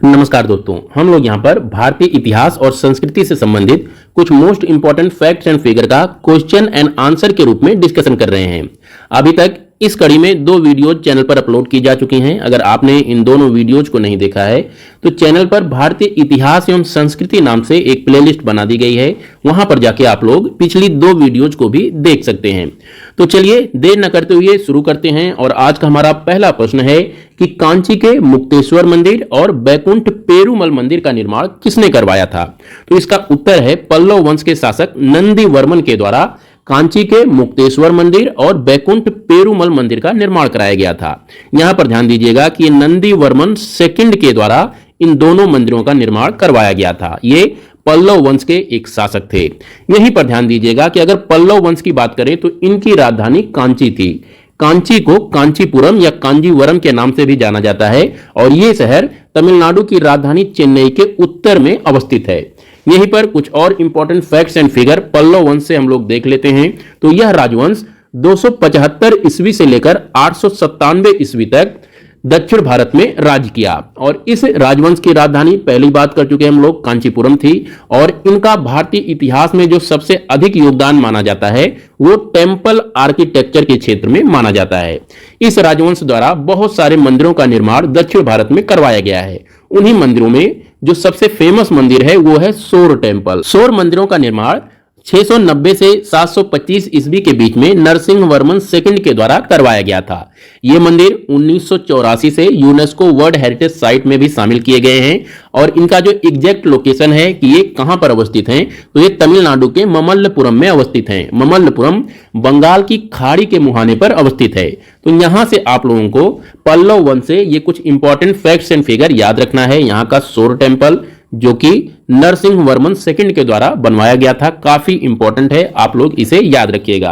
नमस्कार दोस्तों, हम लोग यहाँ पर भारतीय इतिहास और संस्कृति से संबंधित कुछ most important facts and figure का क्वेश्चन एंड आंसर के रूप में डिस्कशन कर रहे हैं। अभी तक इस कड़ी में 2 वीडियोज चैनल पर अपलोड की जा चुकी हैं। अगर आपने इन दोनों वीडियोज को नहीं देखा है तो चैनल पर भारतीय इतिहास एवं संस्कृति नाम से एक प्लेलिस्ट बना दी गई है, वहां पर जाके आप लोग पिछली 2 वीडियोज को भी देख सकते हैं। तो चलिए देर न करते हुए शुरू करते हैं। और आज का हमारा पहला प्रश्न है कि कांची के मुक्तेश्वर मंदिर और बैकुंठ पेरुमल मंदिर का निर्माण किसने करवाया था? तो इसका उत्तर है पल्लव वंश के शासक नंदी वर्मन के द्वारा कांची के मुक्तेश्वर मंदिर और बैकुंठ पेरुमल मंदिर का निर्माण कराया गया था। यहां पर ध्यान दीजिएगा कि नंदी वर्मन सेकंड के द्वारा इन दोनों मंदिरों का निर्माण करवाया गया था। ये पल्लव वंश के एक शासक थे। यहीं पर ध्यान दीजिएगा कि अगर पल्लव वंश की बात करें तो इनकी राजधानी कांची थी। कांची को कांचीपुरम या कांजीवरम के नाम से भी जाना जाता है और यह शहर तमिलनाडु की राजधानी चेन्नई के उत्तर में अवस्थित है। यहीं पर कुछ और important facts and figure Pallava वंश से हम लोग देख लेते हैं। तो यह राजवंश 275 ईस्वी से लेकर 897 ईस्वी तक दक्षिण भारत में राज किया और इस राजवंश की राजधानी पहली बात कर चुके हम लोग कांचीपुरम थी। और इनका भारतीय इतिहास में जो सबसे अधिक योगदान माना जाता है वो टेम्पल आर्किटेक्चर के क्षेत्र में माना जाता है। इस राजवंश द्वारा बहुत सारे मंदिरों का निर्माण दक्षिण भारत में करवाया गया है। उन्हीं मंदिरों में जो सबसे फेमस मंदिर है वो है सोर टेम्पल। सोर मंदिरों का निर्माण 690 से 725 ईस्वी के बीच में नरसिंह वर्मन सेकंड के द्वारा करवाया गया था। ये मंदिर 1984 से यूनेस्को वर्ल्ड हेरिटेज साइट में भी शामिल किए गए हैं। और इनका जो एग्जैक्ट लोकेशन है कि ये कहां पर अवस्थित हैं, तो ये तमिलनाडु के ममल्लपुरम में अवस्थित हैं। ममल्लपुरम बंगाल की खाड़ी के मुहाने पर अवस्थित है। तो यहां से आप लोगों को पल्लव वंश से ये कुछ इंपॉर्टेंट फैक्ट्स एंड फिगर याद रखना है। यहां का सोर टेम्पल जो कि नरसिंह वर्मन सेकंड के द्वारा बनवाया गया था, काफी इंपॉर्टेंट है, आप लोग इसे याद रखिएगा।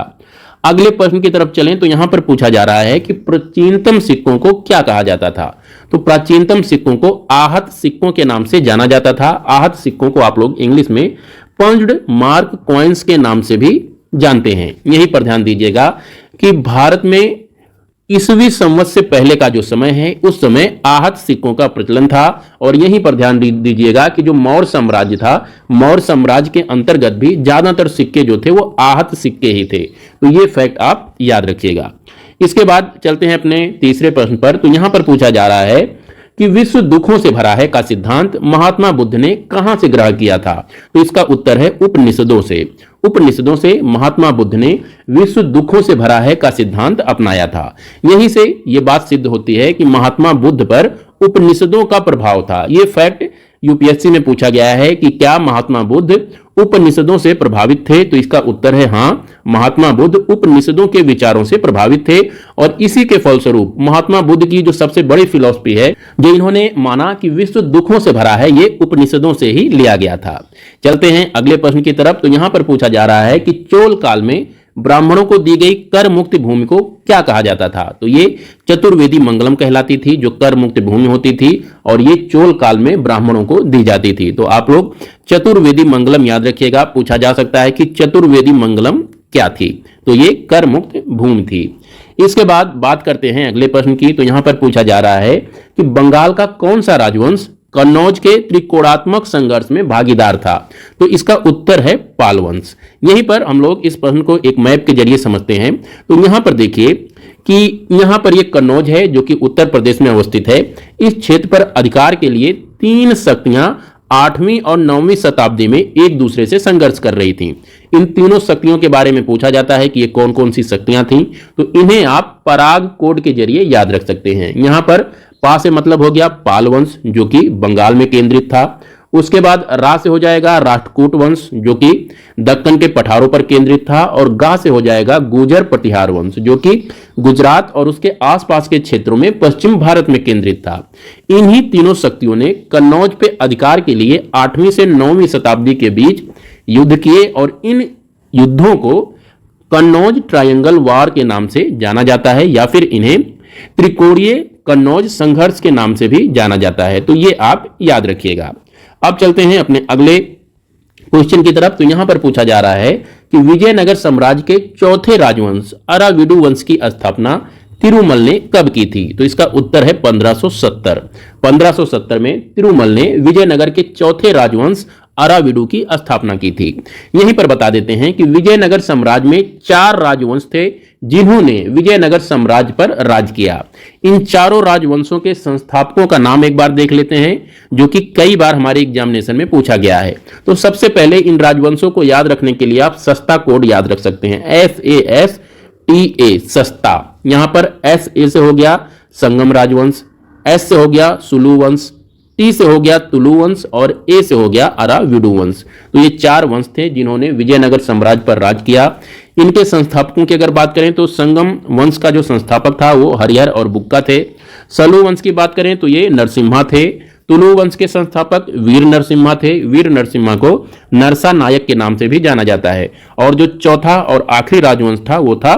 अगले प्रश्न की तरफ चलें तो यहां पर पूछा जा रहा है कि प्राचीनतम सिक्कों को क्या कहा जाता था? तो प्राचीनतम सिक्कों को आहत सिक्कों के नाम से जाना जाता था। आहत सिक्कों को आप लोग इंग्लिश में पंच्ड मार्क कॉइन्स के नाम से भी जानते हैं। यहीं पर ध्यान दीजिएगा कि भारत में ईसवी संवत से पहले का जो समय है उस समय आहत सिक्कों का प्रचलन था। और यहीं पर ध्यान दीजिएगा कि जो मौर्य साम्राज्य था, मौर्य साम्राज्य के अंतर्गत भी ज्यादातर सिक्के जो थे वो आहत सिक्के ही थे। तो ये फैक्ट आप याद रखिएगा। इसके बाद चलते हैं अपने तीसरे प्रश्न पर। तो यहां पर पूछा जा रहा है कि विश्व दुखों से भरा है का सिद्धांत महात्मा बुद्ध ने कहां से ग्रहण किया था? तो इसका उत्तर है उपनिषदों से। उपनिषदों से महात्मा बुद्ध ने विश्व दुखों से भरा है का सिद्धांत अपनाया था। यहीं से यह बात सिद्ध होती है कि महात्मा बुद्ध पर उपनिषदों का प्रभाव था। यह फैक्ट यूपीएससी में पूछा गया है कि क्या महात्मा बुद्ध उपनिषदों से प्रभावित थे? तो इसका उत्तर है हां, महात्मा बुद्ध उपनिषदों के विचारों से प्रभावित थे। और इसी के फलस्वरूप महात्मा बुद्ध की जो सबसे बड़ी फिलॉसफी है, जो इन्होंने माना कि विश्व दुखों से भरा है, ये उपनिषदों से ही लिया गया था। चलते हैं अगले प्रश्न की तरफ। तो यहां पर पूछा जा रहा है कि चोल काल में ब्राह्मणों को दी गई कर मुक्त भूमि को क्या कहा जाता था? तो ये चतुर्वेदी मंगलम कहलाती थी, जो कर मुक्त भूमि होती थी और ये चोल काल में ब्राह्मणों को दी जाती थी। तो आप लोग चतुर्वेदी मंगलम याद रखिएगा। पूछा जा सकता है कि चतुर्वेदी मंगलम क्या थी? तो ये कर मुक्त भूमि थी। इसके बाद बात करते हैं अगले प्रश्न की। तो यहां पर पूछा जा रहा है कि बंगाल का कौन सा राजवंश कन्नौज के त्रिकोणात्मक संघर्ष में भागीदार था? तो इसका उत्तर है पाल वंश। यहीं पर हम लोग इस प्रश्न को एक मैप के जरिए समझते हैं। तो यहां पर देखिए कि यहां पर यह कन्नौज है जो कि उत्तर प्रदेश में अवस्थित है। इस क्षेत्र पर अधिकार के लिए 3 शक्तियां 8वीं और 9वीं शताब्दी में एक दूसरे से संघर्ष कर रही थीं। इन तीनों शक्तियों के बारे में पूछा जाता है कि ये कौन कौन सी शक्तियां थीं। तो इन्हें आप पराग कोड के जरिए याद रख सकते हैं। यहां पर पा से मतलब हो गया पाल वंश जो कि बंगाल में केंद्रित था। उसके बाद रा से हो जाएगा राष्ट्रकूट वंश जो कि दक्कन के पठारों पर केंद्रित था। और गा से हो जाएगा गुर्जर प्रतिहार वंश जो कि गुजरात और उसके आसपास के क्षेत्रों में पश्चिम भारत में केंद्रित था। इन्हीं तीनों शक्तियों ने कन्नौज पे अधिकार के लिए 8वीं से 9वीं शताब्दी के बीच युद्ध किए और इन युद्धों को कन्नौज ट्रायंगल वार के नाम से जाना जाता है या फिर इन्हें त्रिकोणीय कन्नौज संघर्ष के नाम से भी जाना जाता है। तो ये आप याद रखिएगा। अब चलते हैं अपने अगले क्वेश्चन की तरफ। तो यहां पर पूछा जा रहा है कि विजयनगर साम्राज्य के चौथे राजवंश अराविडु वंश की स्थापना तिरुमल ने कब की थी? तो इसका उत्तर है 1570। 1570 में तिरुमल ने विजयनगर के चौथे राजवंश अराविडु की स्थापना की थी। यहीं पर बता देते हैं कि विजयनगर साम्राज्य में 4 राजवंश थे जिन्होंने विजयनगर साम्राज्य पर राज किया। इन चारों राजवंशों के संस्थापकों का नाम एक बार देख लेते हैं, जो कि कई बार हमारे एग्जामिनेशन में पूछा गया है। तो सबसे पहले इन राजवंशों को याद रखने के लिए आप सस्ता कोड याद रख सकते हैं, SASTA, सस्ता। यहां पर SA से हो गया संगम राजवंश, S से हो गया सुलु वंश, T से हो गया तुलु वंश और A से हो गया अराविडु वंश। तो ये 4 वंश थे जिन्होंने विजयनगर साम्राज्य पर राज किया। इनके संस्थापकों की अगर बात करें तो संगम वंश का जो संस्थापक था वो हरिहर और बुक्का थे। सलु वंश की बात करें तो ये नरसिम्हा थे। तुलु वंश के संस्थापक वीर नरसिम्हा थे। वीर नरसिम्हा को नरसा नायक के नाम से भी जाना जाता है। और जो चौथा और आखिरी राजवंश था वो था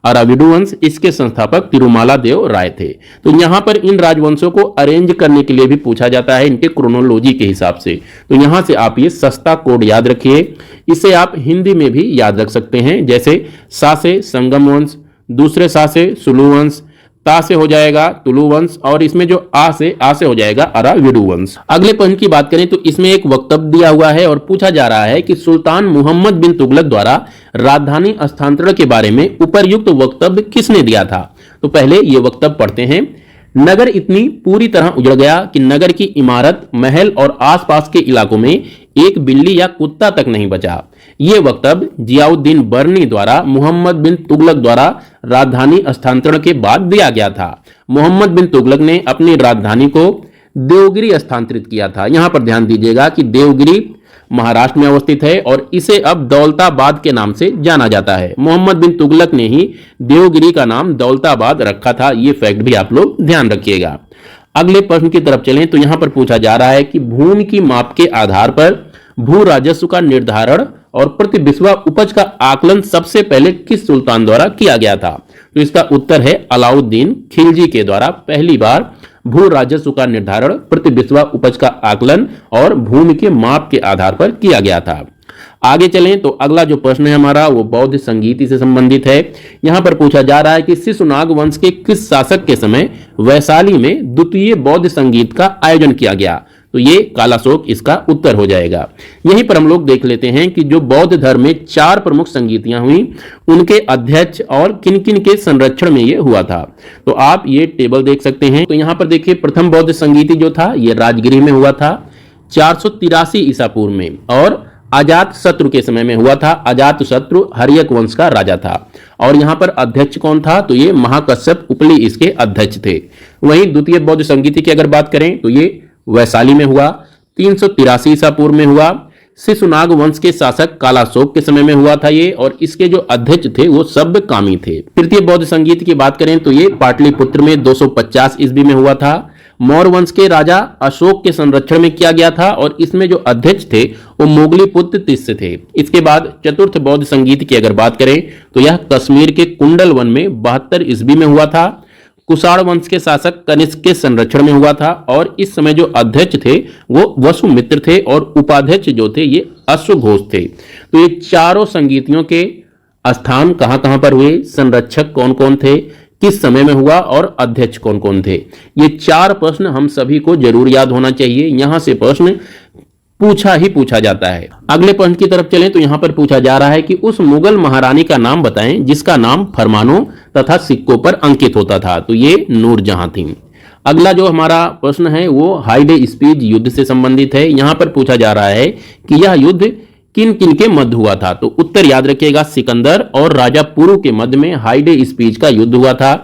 अराविडु वंश। इसके संस्थापक तिरुमाला देव राय थे। तो यहां पर इन राजवंशों को अरेंज करने के लिए भी पूछा जाता है इनके क्रोनोलॉजी के हिसाब से। तो यहां से आप ये सस्ता कोड याद रखिए। इसे आप हिंदी में भी याद रख सकते हैं, जैसे सा से संगम वंश, दूसरे सा से सुलु वंश, ता से हो जाएगा तुलु वंश और इसमें जो आ से हो जाएगा अराविडु वंश। अगले पॉइंट की बात करें तो इसमें एक वक्तव्य दिया हुआ है और पूछा जा रहा है कि सुल्तान मोहम्मद बिन तुगलक द्वारा राजधानी स्थानांतरण के बारे में उपर्युक्त वक्तव्य किसने दिया था? तो पहले ये वक्तव्य पढ़ते हैं। नगर इतनी पूरी तरह उजड़ गया कि नगर की इमारत, महल और आसपास के इलाकों में एक बिल्ली या कुत्ता तक नहीं बचा। ये वक्तव्य जियाउद्दीन बर्नी द्वारा मोहम्मद बिन तुगलक द्वारा राजधानी स्थानांतरण के बाद दिया गया था। मोहम्मद बिन तुगलक ने अपनी राजधानी को देवगिरी स्थानांतरित किया था। यहां पर ध्यान दीजिएगा कि देवगिरी महाराष्ट्र में अवस्थित है और इसे अब दौलताबाद के नाम से जाना जाता है। मोहम्मद बिन तुगलक ने ही देवगिरी का नाम दौलताबाद रखा था। ये फैक्ट भी आप लोग ध्यान रखिएगा। अगले प्रश्न की तरफ चलें तो यहां पर पूछा जा रहा है कि भूमि की माप के आधार पर भू राजस्व का निर्धारण और प्रति बिस्वा उपज का आकलन सबसे पहले किस सुल्तान द्वारा किया गया था? तो इसका उत्तर है अलाउद्दीन खिलजी के द्वारा पहली बार भू राजस्व का निर्धारण, प्रति बिस्वा उपज का आकलन और भूमि के माप के आधार पर किया गया था। आगे चलें तो अगला जो प्रश्न है हमारा वो बौद्ध संगीति से संबंधित है। यहां पर पूछा जा रहा है कि शिशुनाग वंश के किस शासक के समय वैशाली में द्वितीय बौद्ध संगीत का आयोजन किया गया? तो ये कालाशोक इसका उत्तर हो जाएगा। यहीं पर हम लोग देख लेते हैं कि जो बौद्ध धर्म में 4 प्रमुख संगीतियां हुई उनके अध्यक्ष और किन किन के संरक्षण में ये हुआ था। तो आप ये टेबल देख सकते हैं। तो यहां पर देखिए प्रथम बौद्ध संगीति जो था ये राजगिरी में हुआ था 483 ईसा पूर्व में और अजात शत्रु के समय में हुआ था। अजात शत्रु हर्यक वंश का राजा था और यहां पर अध्यक्ष कौन था? तो ये महाकश्यप उपली इसके अध्यक्ष थे। वहीं द्वितीय बौद्ध संगीति की अगर बात करें तो ये वैशाली में हुआ 383 ईसा पूर्व में हुआ। शिशुनाग वंश के शासक कालाशोक के समय में हुआ था ये और इसके जो अध्यक्ष थे वो सब्बकामी थे। तृतीय बौद्ध संगीत की बात करें तो ये पाटलिपुत्र में 250 ईस्वी में हुआ था। मौर्य वंश के राजा अशोक के संरक्षण में किया गया था और इसमें जो अध्यक्ष थे वो मोगली पुत्र तिस्य थे। इसके बाद चतुर्थ बौद्ध संगीत की अगर बात करें तो यह कश्मीर के कुंडल वन में 72 ईस्वी में हुआ था। कुषाण वंश के शासक कनिष्क के संरक्षण में हुआ था और इस समय जो अध्यक्ष थे वो वसुमित्र थे और उपाध्यक्ष जो थे ये अश्वघोष थे। तो ये चारों संगीतियों के स्थान कहां कहां पर हुए, संरक्षक कौन कौन थे, किस समय में हुआ और अध्यक्ष कौन कौन थे, ये 4 प्रश्न हम सभी को जरूर याद होना चाहिए। यहां से प्रश्न पूछा जाता है। अगले प्रश्न की तरफ चलें तो यहां पर पूछा जा रहा है कि उस मुगल महारानी का नाम बताएं जिसका नाम फरमानों तथा सिक्कों पर अंकित होता था। तो ये नूरजहां थी। अगला जो हमारा प्रश्न है वो हाइडे स्पीज युद्ध से संबंधित है। यहां पर पूछा जा रहा है कि यह युद्ध किन किन के मध्य हुआ था? तो उत्तर याद रखिएगा, सिकंदर और राजा पुरु के मध्य में हाइडे स्पीज का युद्ध हुआ था।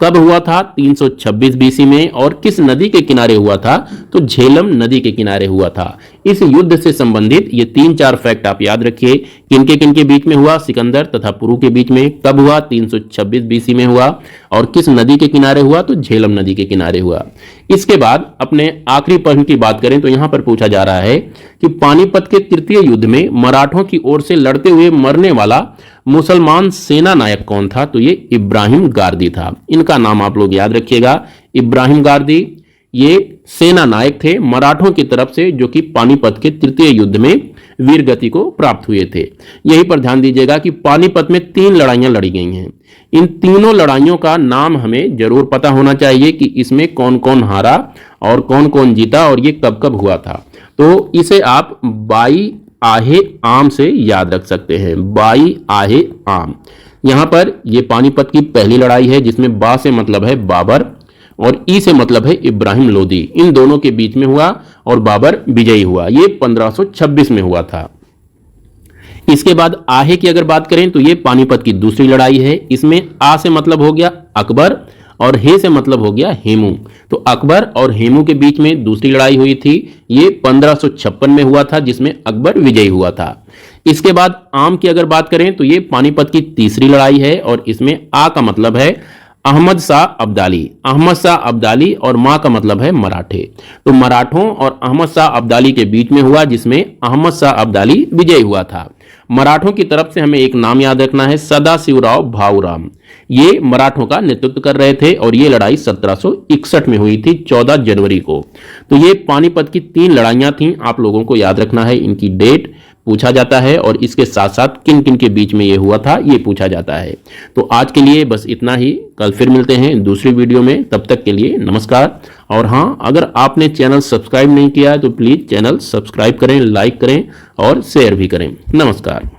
कब हुआ था? 326 बीसी में। और किस नदी के किनारे हुआ था? तो झेलम नदी के किनारे हुआ था। इस युद्ध से संबंधित ये 3-4 फैक्ट आप याद रखिए। किनके बीच में हुआ? सिकंदर तथा पुरु के बीच में। कब हुआ? 326 बीसी में हुआ। और किस नदी के किनारे हुआ? तो झेलम नदी के किनारे हुआ। इसके बाद अपने आखिरी प्रश्न की बात करें तो यहां पर पूछा जा रहा है कि पानीपत के तृतीय युद्ध में मराठों की ओर से लड़ते हुए मरने वाला मुसलमान सेना नायक कौन था? तो ये इब्राहिम गारदी था। इनका नाम आप लोग याद रखिएगा, इब्राहिम गारदी। ये सेना नायक थे मराठों की तरफ से जो कि पानीपत के तृतीय युद्ध में वीर गति को प्राप्त हुए थे। यहीं पर ध्यान दीजिएगा कि पानीपत में 3 लड़ाइयां लड़ी गई हैं। इन तीनों लड़ाइयों का नाम हमें जरूर पता होना चाहिए कि इसमें कौन कौन हारा और कौन कौन जीता और ये कब कब हुआ था। तो इसे आप बाई आहे आम से याद रख सकते हैं। बाई आहे आम, यहां पर ये पानीपत की पहली लड़ाई है जिसमें बा से मतलब है बाबर और ई से मतलब है इब्राहिम लोदी। इन दोनों के बीच में हुआ और बाबर विजयी हुआ। ये 1526 में हुआ था। इसके बाद आहे की अगर बात करें तो ये पानीपत की दूसरी लड़ाई है। इसमें आ से मतलब हो गया अकबर और हे से मतलब हो गया हेमू। तो अकबर और हेमू के बीच में दूसरी लड़ाई हुई थी। ये 1556 में हुआ था जिसमें अकबर विजयी हुआ था। इसके बाद आम की अगर बात करें तो ये पानीपत की तीसरी लड़ाई है और इसमें आ का मतलब है अहमद शाह अब्दाली। अहमद शाह अब्दाली और मां का मतलब है मराठे। तो मराठों और अहमद शाह अब्दाली के बीच में हुआ जिसमें अहमद शाह अब्दाली विजयी हुआ था। मराठों की तरफ से हमें एक नाम याद रखना है, सदाशिवराव भाऊराम। ये मराठों का नेतृत्व कर रहे थे और ये लड़ाई 1761 में हुई थी 14 जनवरी को। तो ये पानीपत की 3 लड़ाइयां थीं। आप लोगों को याद रखना है, इनकी डेट पूछा जाता है और इसके साथ साथ किन किन के बीच में ये हुआ था ये पूछा जाता है। तो आज के लिए बस इतना ही। कल फिर मिलते हैं दूसरी वीडियो में। तब तक के लिए नमस्कार। और हाँ, अगर आपने चैनल सब्सक्राइब नहीं किया है तो प्लीज़ चैनल सब्सक्राइब करें, लाइक करें और शेयर भी करें। नमस्कार।